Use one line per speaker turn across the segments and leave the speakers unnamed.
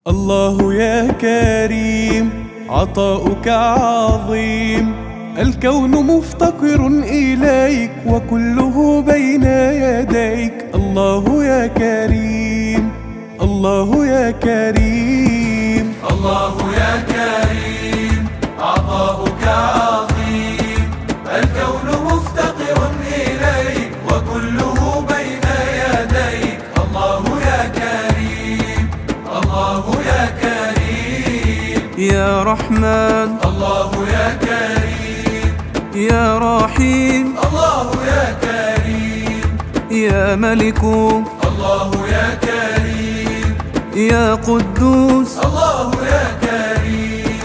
الله يا كريم عطاؤك عظيم، الكون مفتقر إليك وكله بين يديك. الله يا كريم، الله يا كريم،
الله يا كريم عطاؤك عظيم، الكون مفتقر إليك وكله بين يديك. الله يا كريم، الله يا كريم،
يا رحمن
الله يا كريم،
يا رحيم
الله يا كريم،
يا ملك
الله يا كريم،
يا قدوس
الله يا كريم،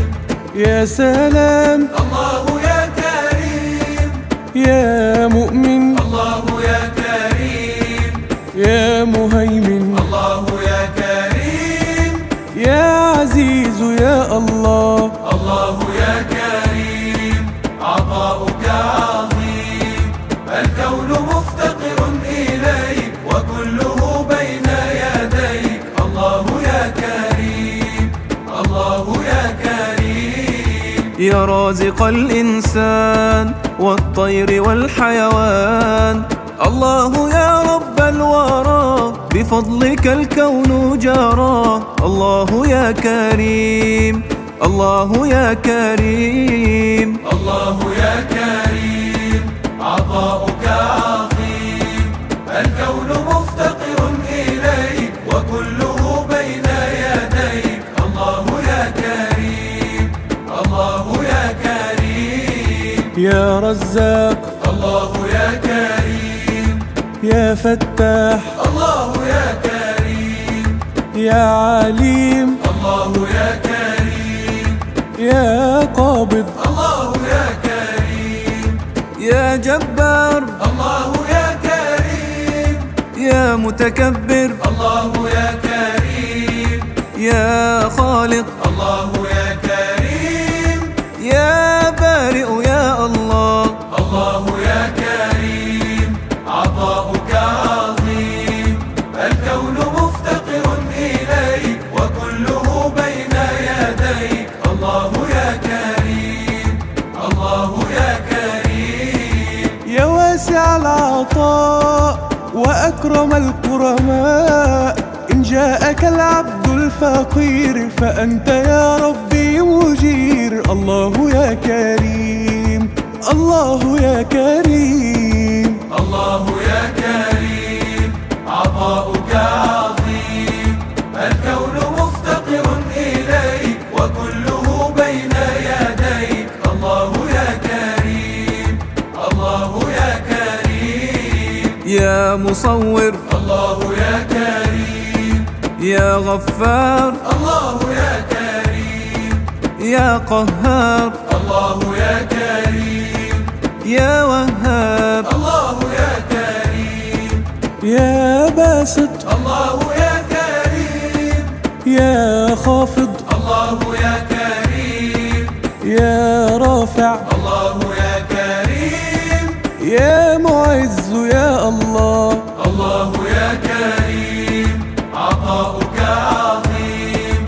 يا سلام
الله يا كريم،
يا مؤمن
الله يا كريم،
يا مهيمن
الله يا كريم،
يا عزيز يا الله.
الله يا كريم عطاؤك عظيم، الكون مفتقر إليك وكله بين يديك. الله يا كريم، الله يا كريم،
يا رازق الإنسان والطير والحيوان. الله يا رب الورى بفضلك الكون جرى. الله يا كريم، الله يا كريم،
الله يا كريم عطاؤك عظيم، الكون مفتقر إليك وكله بين يديك. الله يا كريم، الله يا كريم،
يا رزاق
الله يا كريم،
يا فتاح
الله يا كريم،
يا عليم
الله يا كريم،
يا قابض
الله يا كريم،
يا جبار
الله يا كريم،
يا متكبر
الله يا كريم،
يا خالق
الله يا كريم،
يا بارئ يا الله.
الله يا كريم عطاؤك عظيم، الكون مفتقر إليك وكله بين يديك. الله يا كريم، الله يا كريم،
يا واسع العطاء وأكرم الكرماء. إن جاءك العبد الفقير فأنت يا ربي مجير. الله يا كريم، الله يا كريم،
الله يا كريم عطاؤك عظيم، الكون مفتقر إليك وكله بين يديك. الله يا كريم، الله يا كريم،
يا مصور
الله يا كريم،
يا غفار
الله يا كريم،
يا قهار
الله يا كريم،
يا وهاب.
الله يا كريم،
يا باسط
الله يا كريم،
يا خافض
الله يا كريم،
يا رافع
الله يا كريم،
يا معز يا الله.
الله يا كريم عطاؤك عظيم،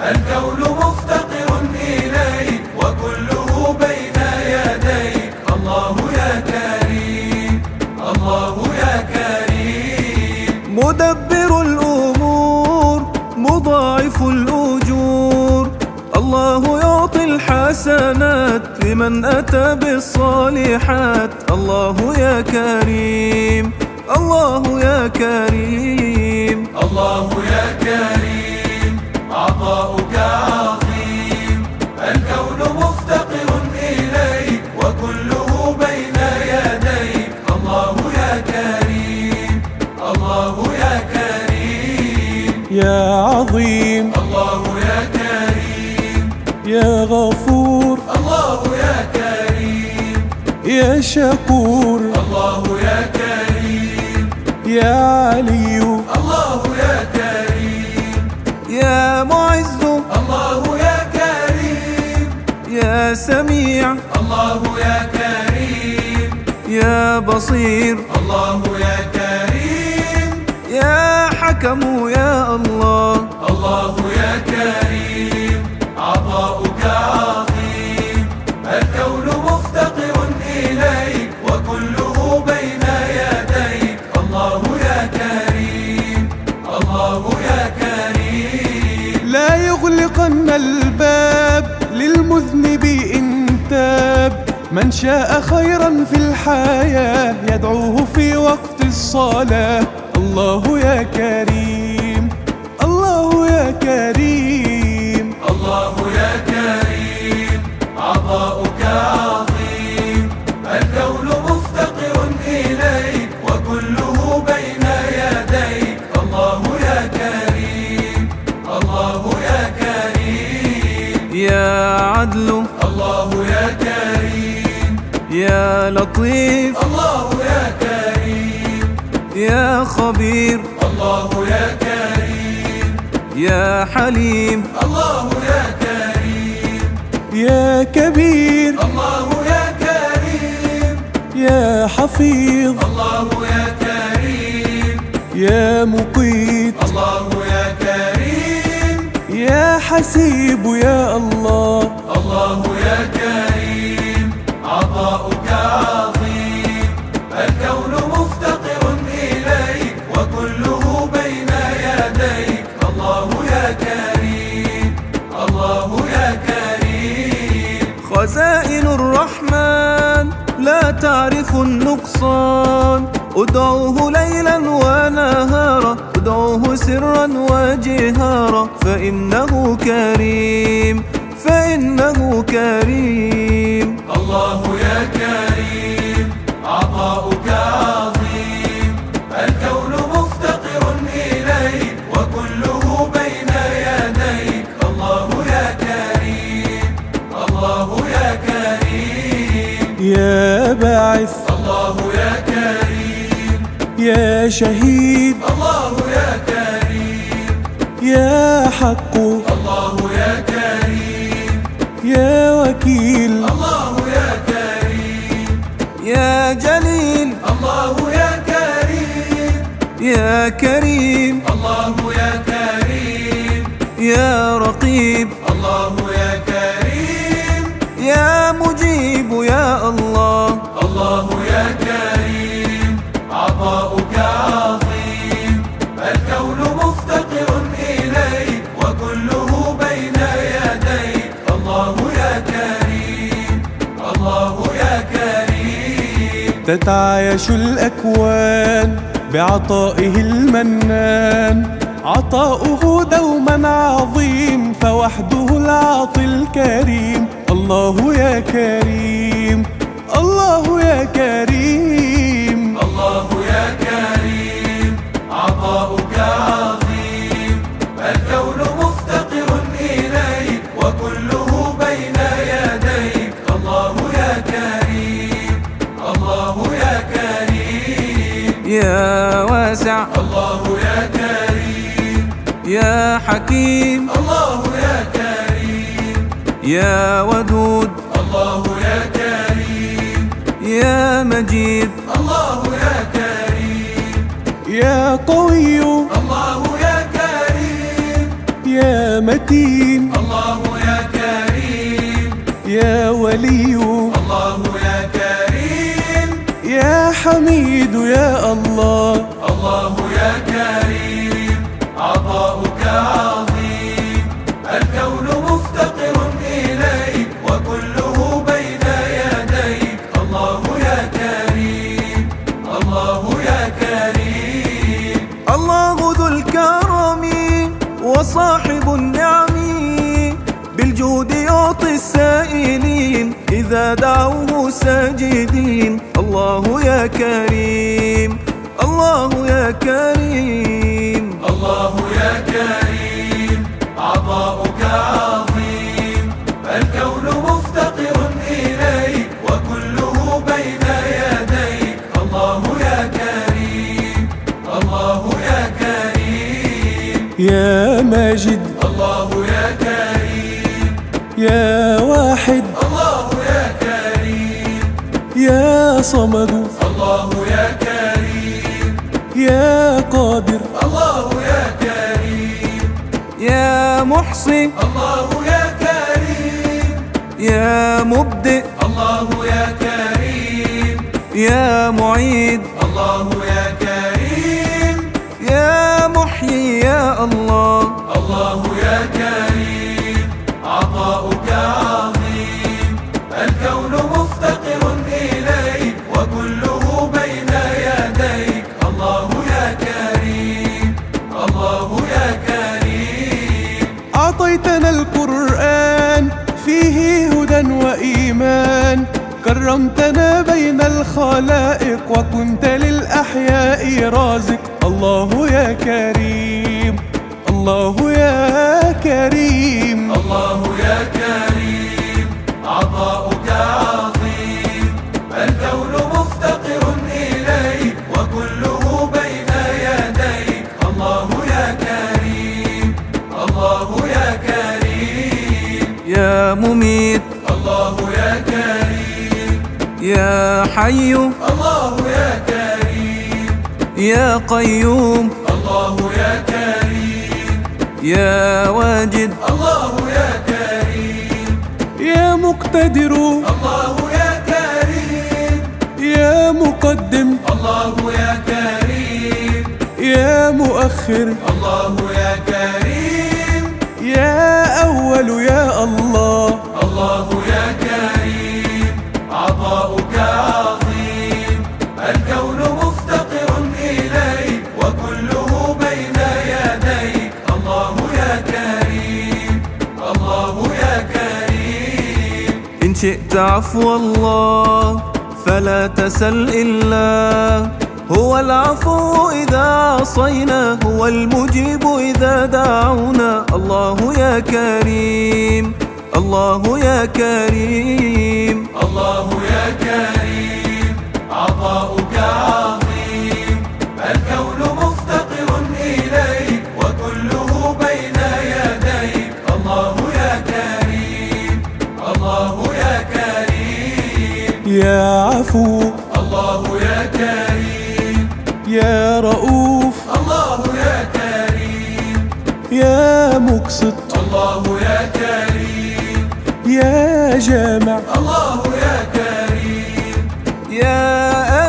الكون مفتقر إليك وكله بين يديك. الله يا كريم، الله يا كريم،
مدبر الأمور مضاعف الأجور. الله يعطي الحسنات لمن أتى بالصالحات. الله يا كريم، الله يا كريم،
الله يا كريم عطاؤك عظيم، الكون مفتقر إليك وكله بين يديك. الله يا كريم، الله يا كريم،
يا عظيم
الله يا كريم،
يا غفور
الله يا كريم،
يا شكور
الله يا كريم،
يا علي
الله يا كريم،
يا معز
الله يا كريم،
يا سميع
الله يا كريم،
يا بصير
الله يا كريم،
يا حكم يا الله.
الله يا كريم عطاؤك عظيم، الكون مفتقر إليك وكله بين يديك. الله يا كريم الله يا كريم.
لا يغلقن الباب للمذنب إن تاب، من شاء خيرا في الحياة يدعوه في وقت الصلاة. الله يا كريم الله يا كريم.
الله يا كريم عطاؤك عظيم، الكون مفتقر إليك وكله بين يديك. الله يا كريم الله يا كريم.
يا عدل
الله يا كريم
يا لطيف
الله يا كريم.
يا خبير
الله يا كريم
يا حليم
الله يا كريم.
يا كبير
الله يا كريم
يا حفيظ
الله يا كريم.
يا مقيت
الله يا كريم
يا حسيب يا الله.
الله يا كريم عطاؤك عظيم، الكون مفتقر إليك وكله بين يديك. الله يا كريم الله يا كريم.
خزائن الرحمن لا تعرف النقصان، ادعوه ليلا ونهارا، ادعوه سرا وجهارا، فإنه كريم فإنه كريم.
الله يا كريم عطاؤك عظيم، الكون مفتقر إليك وكله بين يديك. الله يا كريم الله يا كريم.
يا باعث
الله يا كريم
يا شهيد
الله يا كريم.
يا حق
الله يا كريم
يا وكيل
الله يا كريم.
يا جليل
الله يا كريم
يا كريم
الله يا كريم.
يا رقيب
الله يا كريم
يا مجيب يا الله.
الله يا كريم عطاؤك عظيم، الكون مفتقر إليك وكله بين يديك. الله يا كريم الله يا كريم.
تتعايش الأكوان بعطائه المنان، عطاؤه دوما عظيم فوحده العاطي الكريم. الله يا كريم الله يا كريم.
الله يا كريم عطاؤك عظيم، الكون مفتقر إليك وكله بين يديك. الله يا كريم الله يا كريم.
يا واسع
الله يا كريم
يا حكيم
الله يا كريم.
يا ودود
الله يا كريم
يا مجيد
الله يا كريم.
يا قوي
الله يا كريم
يا متين
الله يا كريم.
يا ولي
الله يا كريم
يا حميد يا الله.
الله يا كريم عطاؤك عظيم، الكون مفتقر إليك وكله بين يديك. الله يا كريم الله يا كريم.
الله ذو الكرم وصاحب النعم، بالجود يعطي السائلين إذا دعوه ساجدين. الله يا كريم الله يا كريم.
الله يا كريم عطاؤك عظيم، الكون مفتقر إليك وكله بين يديك. الله يا كريم الله يا كريم.
يا ماجد
الله يا كريم
يا واحد
الله يا كريم.
يا صمد
الله يا كريم
يا قادر
الله يا كريم.
يا محصي
الله يا كريم،
يا مبدئ
الله يا كريم،
يا معيد
الله يا كريم،
يا محيي يا الله.
الله يا كريم عطاؤك عظيم، الكون مفتقر إليك وكله بين يديك. الله يا كريم، الله يا كريم.
أعطيتنا القرآن فيه هدى وإيمان، كرمتنا بين الخلائق وكنت للأحياء رازق. الله يا كريم، الله يا كريم.
الله يا كريم عطاؤك عظيم، الكون مفتقر إليك وكله بين يديك. الله يا كريم، الله يا كريم.
يا مميت
الله يا كريم،
يا حي
الله يا كريم،
يا قيوم
الله يا كريم،
يا واجد
الله يا كريم،
يا مقتدر
الله يا كريم،
يا مقدم
الله يا كريم،
يا مؤخر
الله يا كريم،
يا أول يا الله.
الله يا كريم عطاؤك عظيم، الكون مفتقر إليك وكله بين يديك. الله يا كريم، الله يا كريم.
إن شئت عفو الله فلا تسل إلا هو العفو إذا عصينا، هو المجيب إذا دعونا. الله يا كريم، الله يا كريم.
الله يا كريم عطاؤك عظيم، الكون مفتقر إليك وكله بين يديك. الله يا كريم، الله يا كريم.
يا عفو
الله يا كريم،
يا رؤوف
الله يا كريم،
يا مقسط
الله يا كريم،
يا جامع
الله يا كريم،
يا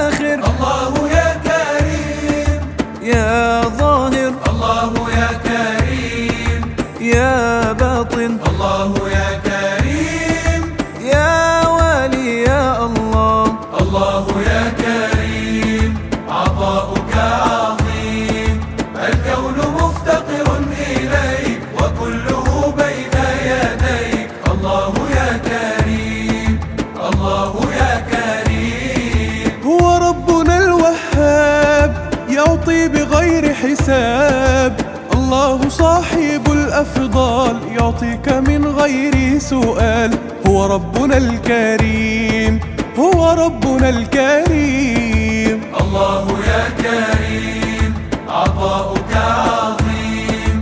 آخر
الله يا كريم،
يا ظاهر
الله يا كريم،
يا باطن
الله يا كريم،
يا والي يا الله.
الله يا كريم عطاؤك عظيم، الكون مفتقر إليك وكله بين يديك. الله يا كريم، الله يا كريم.
هو ربنا الوهاب يعطي بغير حساب. الله صاحب الأفضال يعطيك من غير سؤال. هو ربنا الكريم، هو ربنا الكريم.
الله يا كريم عطاؤك عظيم،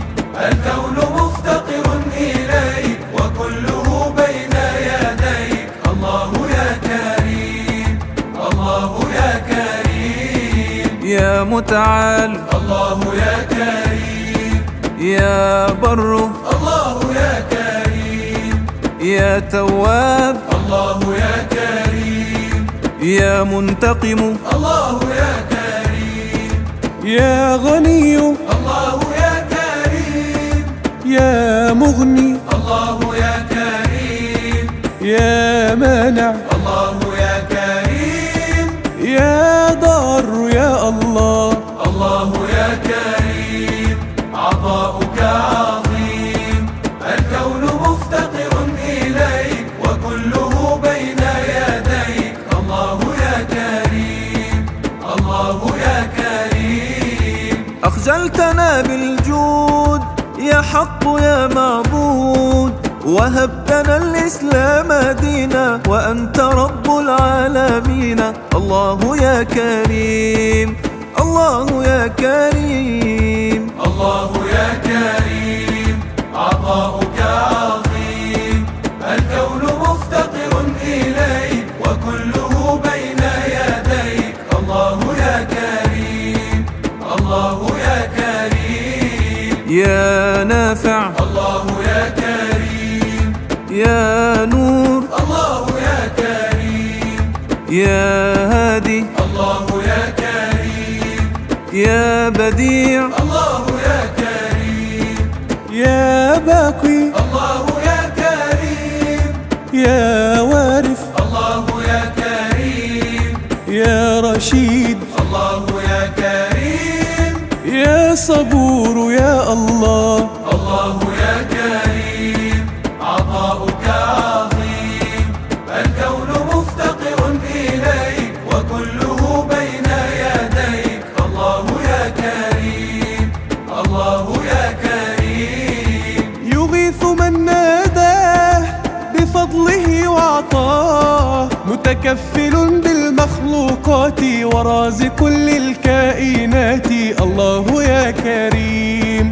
الكون مفتقر إليك وكله بين يديك. الله يا كريم، الله يا كريم.
يا متعال
الله يا كريم،
يا بر
الله يا كريم،
يا تواب
الله يا كريم،
يا منتقم
الله يا كريم،
يا غني
الله يا كريم،
يا مغني
الله يا كريم،
يا مانع
الله يا كريم،
يا ضار يا الله.
الله يا كريم عطاؤك عظيم، الكون مفتقر إليك وكله بين يديك. الله يا كريم، الله يا كريم.
أخجلتنا بالجود يا حق يا معبود، وهبتنا الإسلام دينا وأنت رب العالمين. الله يا كريم، الله يا كريم.
الله يا كريم عطاؤك عظيم، الكون مفتقر إليك وكله بين يديك. الله يا كريم، الله يا كريم.
يا ناس نافع،
الله يا كريم.
يا نور،
الله يا كريم.
يا هادي،
الله يا كريم.
يا بديع،
الله يا كريم.
يا باقي،
الله يا كريم.
يا وارث،
الله يا كريم.
يا رشيد،
الله يا كريم.
يا صبور يا الله.
الله يا كريم. عطاؤك عظيم، الكون مفتقر إليك وكله بين يديك. الله يا كريم. الله يا كريم.
يغيث من ناداه بفضله وعطاه، متكفل بالمخلوقات ورازق للكائنات. الله يا كريم،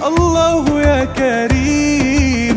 الله يا كريم.